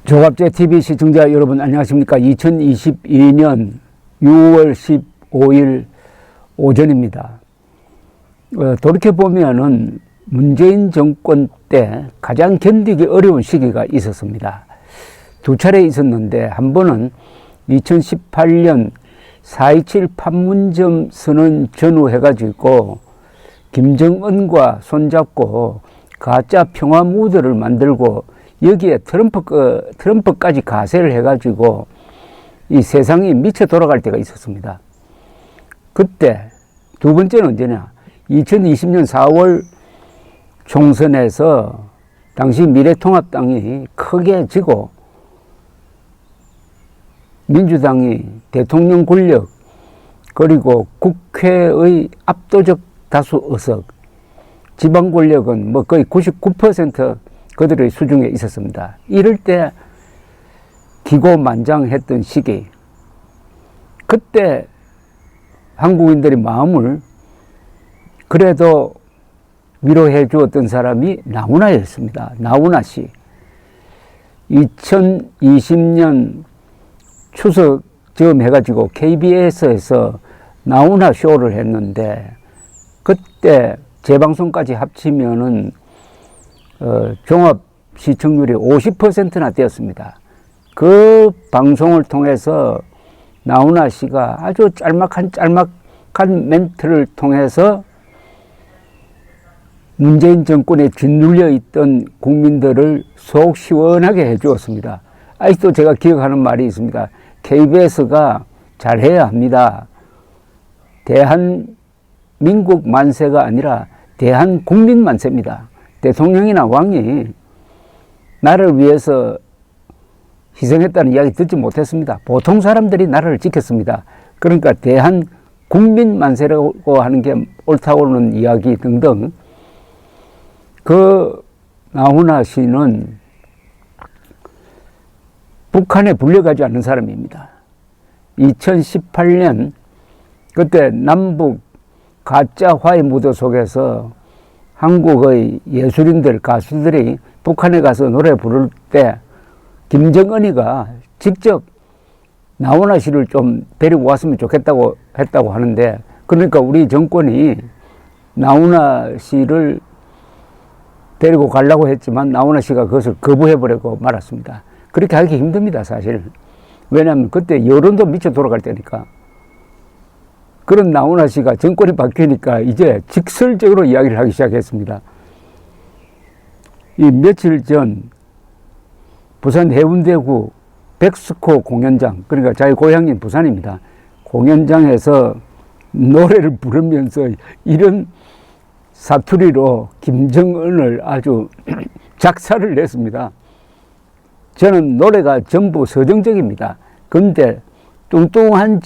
조갑제 TV 시청자 여러분 안녕하십니까. 2022년 6월 15일 오전입니다. 돌이켜보면은 문재인 정권 때 가장 견디기 어려운 시기가 있었습니다. 두 차례 있었는데 한 번은 2018년 4.27 판문점 선언 전후해가지고 김정은과 손잡고 가짜 평화 무드를 만들고 여기에 트럼프까지 가세를 해가지고 이 세상이 미쳐 돌아갈 때가 있었습니다. 그때 두 번째는 언제냐? 2020년 4월 총선에서 당시 미래통합당이 크게 지고 민주당이 대통령 권력 그리고 국회의 압도적 다수 의석, 지방 권력은 뭐 거의 99% 그들의 수중에 있었습니다. 이럴 때 기고만장했던 시기, 그때 한국인들의 마음을 그래도 위로해 주었던 사람이 나훈아였습니다. 나훈아 씨. 2020년 추석 즈음 해가지고 KBS에서 나훈아 쇼를 했는데 그때 재방송까지 합치면은 종합 시청률이 50%나 되었습니다. 그 방송을 통해서 나훈아 씨가 아주 짤막한 멘트를 통해서 문재인 정권에 짓눌려 있던 국민들을 속 시원하게 해주었습니다. 아직도 제가 기억하는 말이 있습니다. KBS가 잘해야 합니다. 대한민국 만세가 아니라 대한국민 만세입니다. 대통령이나 왕이 나라를 위해서 희생했다는 이야기 듣지 못했습니다. 보통 사람들이 나라를 지켰습니다. 그러니까 대한국민 만세라고 하는 게 옳다고는 이야기 등등. 그 나훈아 씨는 북한에 불려가지 않는 사람입니다. 2018년 그때 남북 가짜 화해 무드 속에서 한국의 예술인들, 가수들이 북한에 가서 노래 부를 때 김정은이가 직접 나훈아 씨를 좀 데리고 왔으면 좋겠다고 했다고 하는데, 그러니까 우리 정권이 나훈아 씨를 데리고 가려고 했지만 나훈아 씨가 그것을 거부해버리고 말았습니다. 그렇게 하기 힘듭니다, 사실. 왜냐하면 그때 여론도 미쳐 돌아갈 때니까. 그런 나훈아 씨가 정권이 바뀌니까 이제 직설적으로 이야기를 하기 시작했습니다. 이 며칠 전 부산 해운대구 백스코 공연장, 그러니까 자기 고향인 부산입니다. 공연장에서 노래를 부르면서 이런 사투리로 김정은을 아주 작사를 냈습니다. 저는 노래가 전부 서정적입니다. 근데 뚱뚱한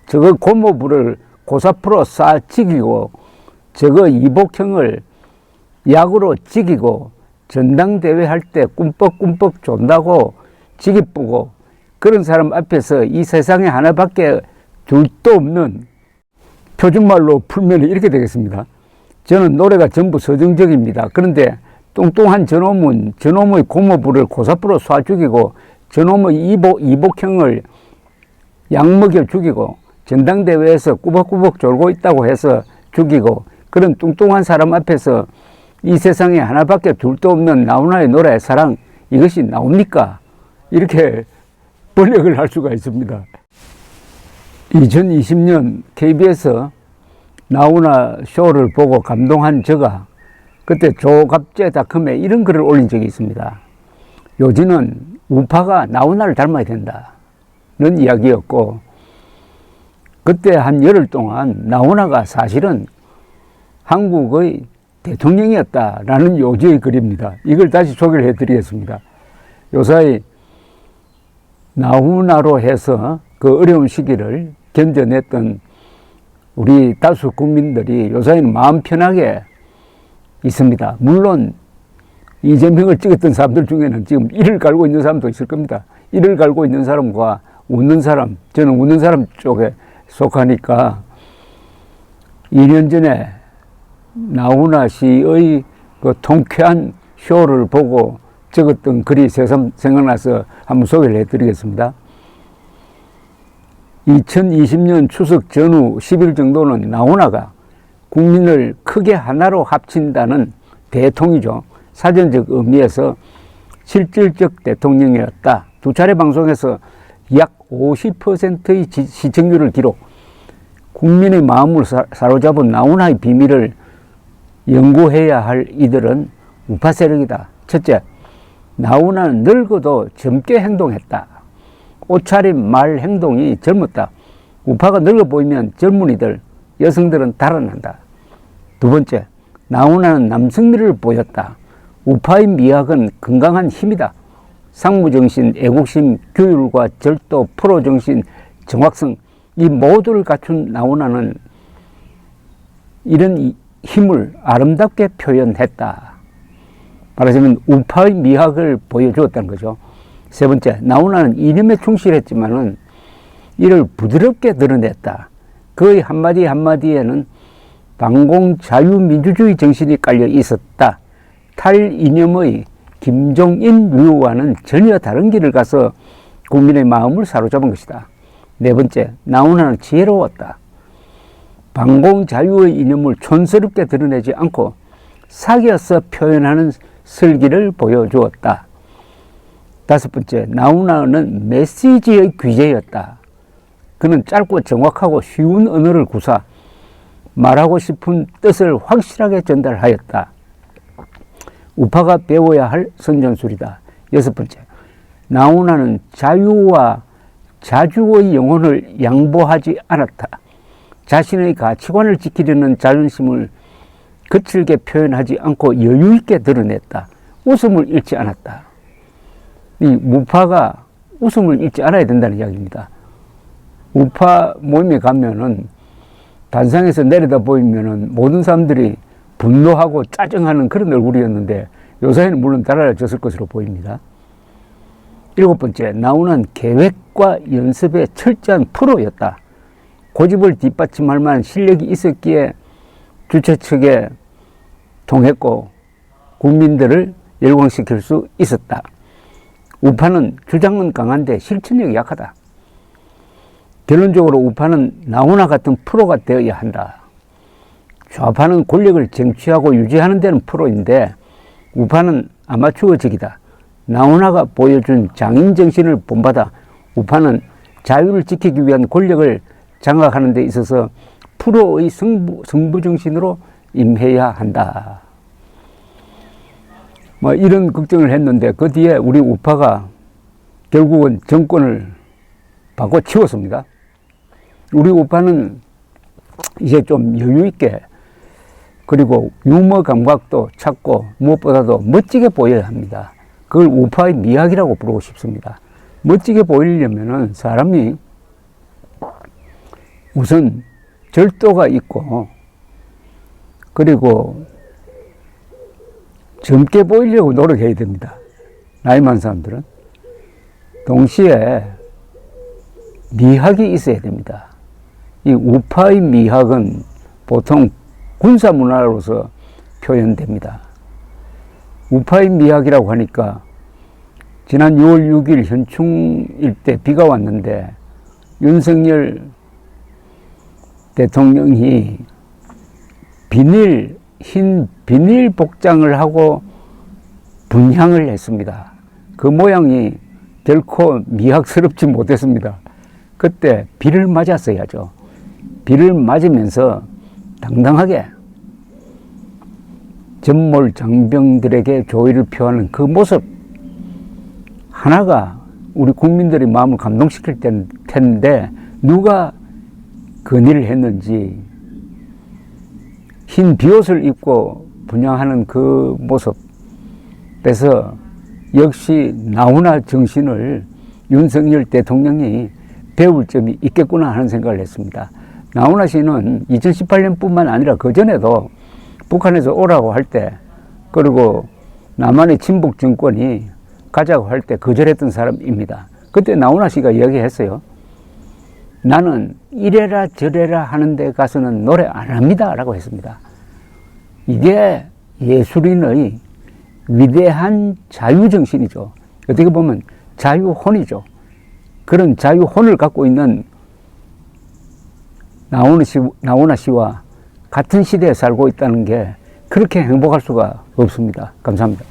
저거 고모부를 고사프로 쏴 찍이고 저거 이복형을 약으로 찍이고 전당대회 할 때 꿈뻑꿈뻑 존다고 지기쁘고 그런 사람 앞에서 이 세상에 하나밖에 둘도 없는 표준말로 풀면 이렇게 되겠습니다. 저는 노래가 전부 서정적입니다. 그런데 뚱뚱한 저놈의 고모부를 고사프로 쏴 죽이고 저놈의 이복형을 약 먹여 죽이고 전당대회에서 꾸벅꾸벅 졸고 있다고 해서 죽이고 그런 뚱뚱한 사람 앞에서 이 세상에 하나밖에 둘도 없는 나훈아의 노래 사랑, 이것이 나옵니까? 이렇게 번역을 할 수가 있습니다. 2020년 KBS 나훈아 쇼를 보고 감동한 제가 그때 조갑제닷컴에 이런 글을 올린 적이 있습니다. 요즘은 우파가 나훈아를 닮아야 된다는 이야기였고, 그때 한 열흘 동안 나훈아가 사실은 한국의 대통령이었다라는 요지의 글입니다. 이걸 다시 소개를 해드리겠습니다. 요사이 나훈아로 해서 그 어려운 시기를 견뎌냈던 우리 다수 국민들이 요사이는 마음 편하게 있습니다. 물론 이재명을 찍었던 사람들 중에는 지금 이를 갈고 있는 사람도 있을 겁니다. 이를 갈고 있는 사람과 웃는 사람, 저는 웃는 사람 쪽에 속하니까 2년 전에 나훈아 씨의 그 통쾌한 쇼를 보고 적었던 글이 새삼 생각나서 한번 소개를 해드리겠습니다. 2020년 추석 전후 10일 정도는 나훈아가 국민을 크게 하나로 합친다는 대통이죠. 사전적 의미에서 실질적 대통령이었다. 두 차례 방송에서 약 50%의 시청률을 기록. 국민의 마음을 사로잡은 나훈아의 비밀을 연구해야 할 이들은 우파 세력이다. 첫째, 나훈아는 늙어도 젊게 행동했다. 옷차림, 말, 행동이 젊었다. 우파가 늙어 보이면 젊은이들, 여성들은 달아난다. 두 번째, 나훈아는 남성미를 보였다. 우파의 미학은 건강한 힘이다. 상무정신, 애국심, 규율과 절도, 프로정신, 정확성, 이 모두를 갖춘 나훈아는 이런 힘을 아름답게 표현했다. 말하자면 우파의 미학을 보여주었다는 거죠. 세 번째, 나훈아는 이념에 충실했지만은 이를 부드럽게 드러냈다. 그의 한마디 한마디에는 반공 자유민주주의 정신이 깔려 있었다. 탈이념의 김종인류와는 전혀 다른 길을 가서 국민의 마음을 사로잡은 것이다. 네 번째, 나훈아는 지혜로웠다. 반공 자유의 이념을 촌스럽게 드러내지 않고 사귀어서 표현하는 슬기를 보여주었다. 다섯 번째, 나훈아는 메시지의 귀재였다. 그는 짧고 정확하고 쉬운 언어를 구사, 말하고 싶은 뜻을 확실하게 전달하였다. 우파가 배워야 할 선전술이다. 여섯 번째, 나훈아는 자유와 자주의 영혼을 양보하지 않았다. 자신의 가치관을 지키려는 자존심을 거칠게 표현하지 않고 여유있게 드러냈다. 웃음을 잃지 않았다. 이 우파가 웃음을 잃지 않아야 된다는 이야기입니다. 우파 모임에 가면은 단상에서 내려다 보이면은 모든 사람들이 분노하고 짜증하는 그런 얼굴이었는데 요새는 물론 달라졌을 것으로 보입니다. 일곱 번째, 나훈아는 계획과 연습에 철저한 프로였다. 고집을 뒷받침할 만한 실력이 있었기에 주최 측에 통했고 국민들을 열광시킬 수 있었다. 우파는 주장은 강한데 실천력이 약하다. 결론적으로 우파는 나훈아 같은 프로가 되어야 한다. 좌파는 권력을 쟁취하고 유지하는 데는 프로인데 우파는 아마추어적이다. 나훈아가 보여준 장인 정신을 본받아 우파는 자유를 지키기 위한 권력을 장악하는 데 있어서 프로의 승부 정신으로 임해야 한다. 뭐 이런 걱정을 했는데 그 뒤에 우리 우파가 결국은 정권을 바꿔치웠습니다. 우리 우파는 이제 좀 여유있게 그리고 유머 감각도 찾고 무엇보다도 멋지게 보여야 합니다. 그걸 우파의 미학이라고 부르고 싶습니다. 멋지게 보이려면은 사람이 우선 절도가 있고 그리고 젊게 보이려고 노력해야 됩니다. 나이 많은 사람들은. 동시에 미학이 있어야 됩니다. 이 우파의 미학은 보통 군사문화로서 표현됩니다. 우파의 미학이라고 하니까 지난 6월 6일 현충일 때 비가 왔는데 윤석열 대통령이 흰 비닐 복장을 하고 분향을 했습니다. 그 모양이 결코 미학스럽지 못했습니다. 그때 비를 맞았어야죠. 비를 맞으면서 당당하게 전몰 장병들에게 조의를 표하는 그 모습 하나가 우리 국민들의 마음을 감동시킬 텐데 누가 건의를 했는지 흰 비옷을 입고 분향하는 그 모습에서 역시 나훈아 정신을 윤석열 대통령이 배울 점이 있겠구나 하는 생각을 했습니다. 나훈아 씨는 2018년뿐만 아니라 그전에도 북한에서 오라고 할 때 그리고 남한의 친북 정권이 가자고 할 때 거절했던 사람입니다. 그때 나훈아 씨가 이야기했어요. 나는 이래라 저래라 하는 데 가서는 노래 안 합니다 라고 했습니다. 이게 예술인의 위대한 자유정신이죠. 어떻게 보면 자유혼이죠. 그런 자유혼을 갖고 있는 나훈아 씨와 같은 시대에 살고 있다는 게 그렇게 행복할 수가 없습니다. 감사합니다.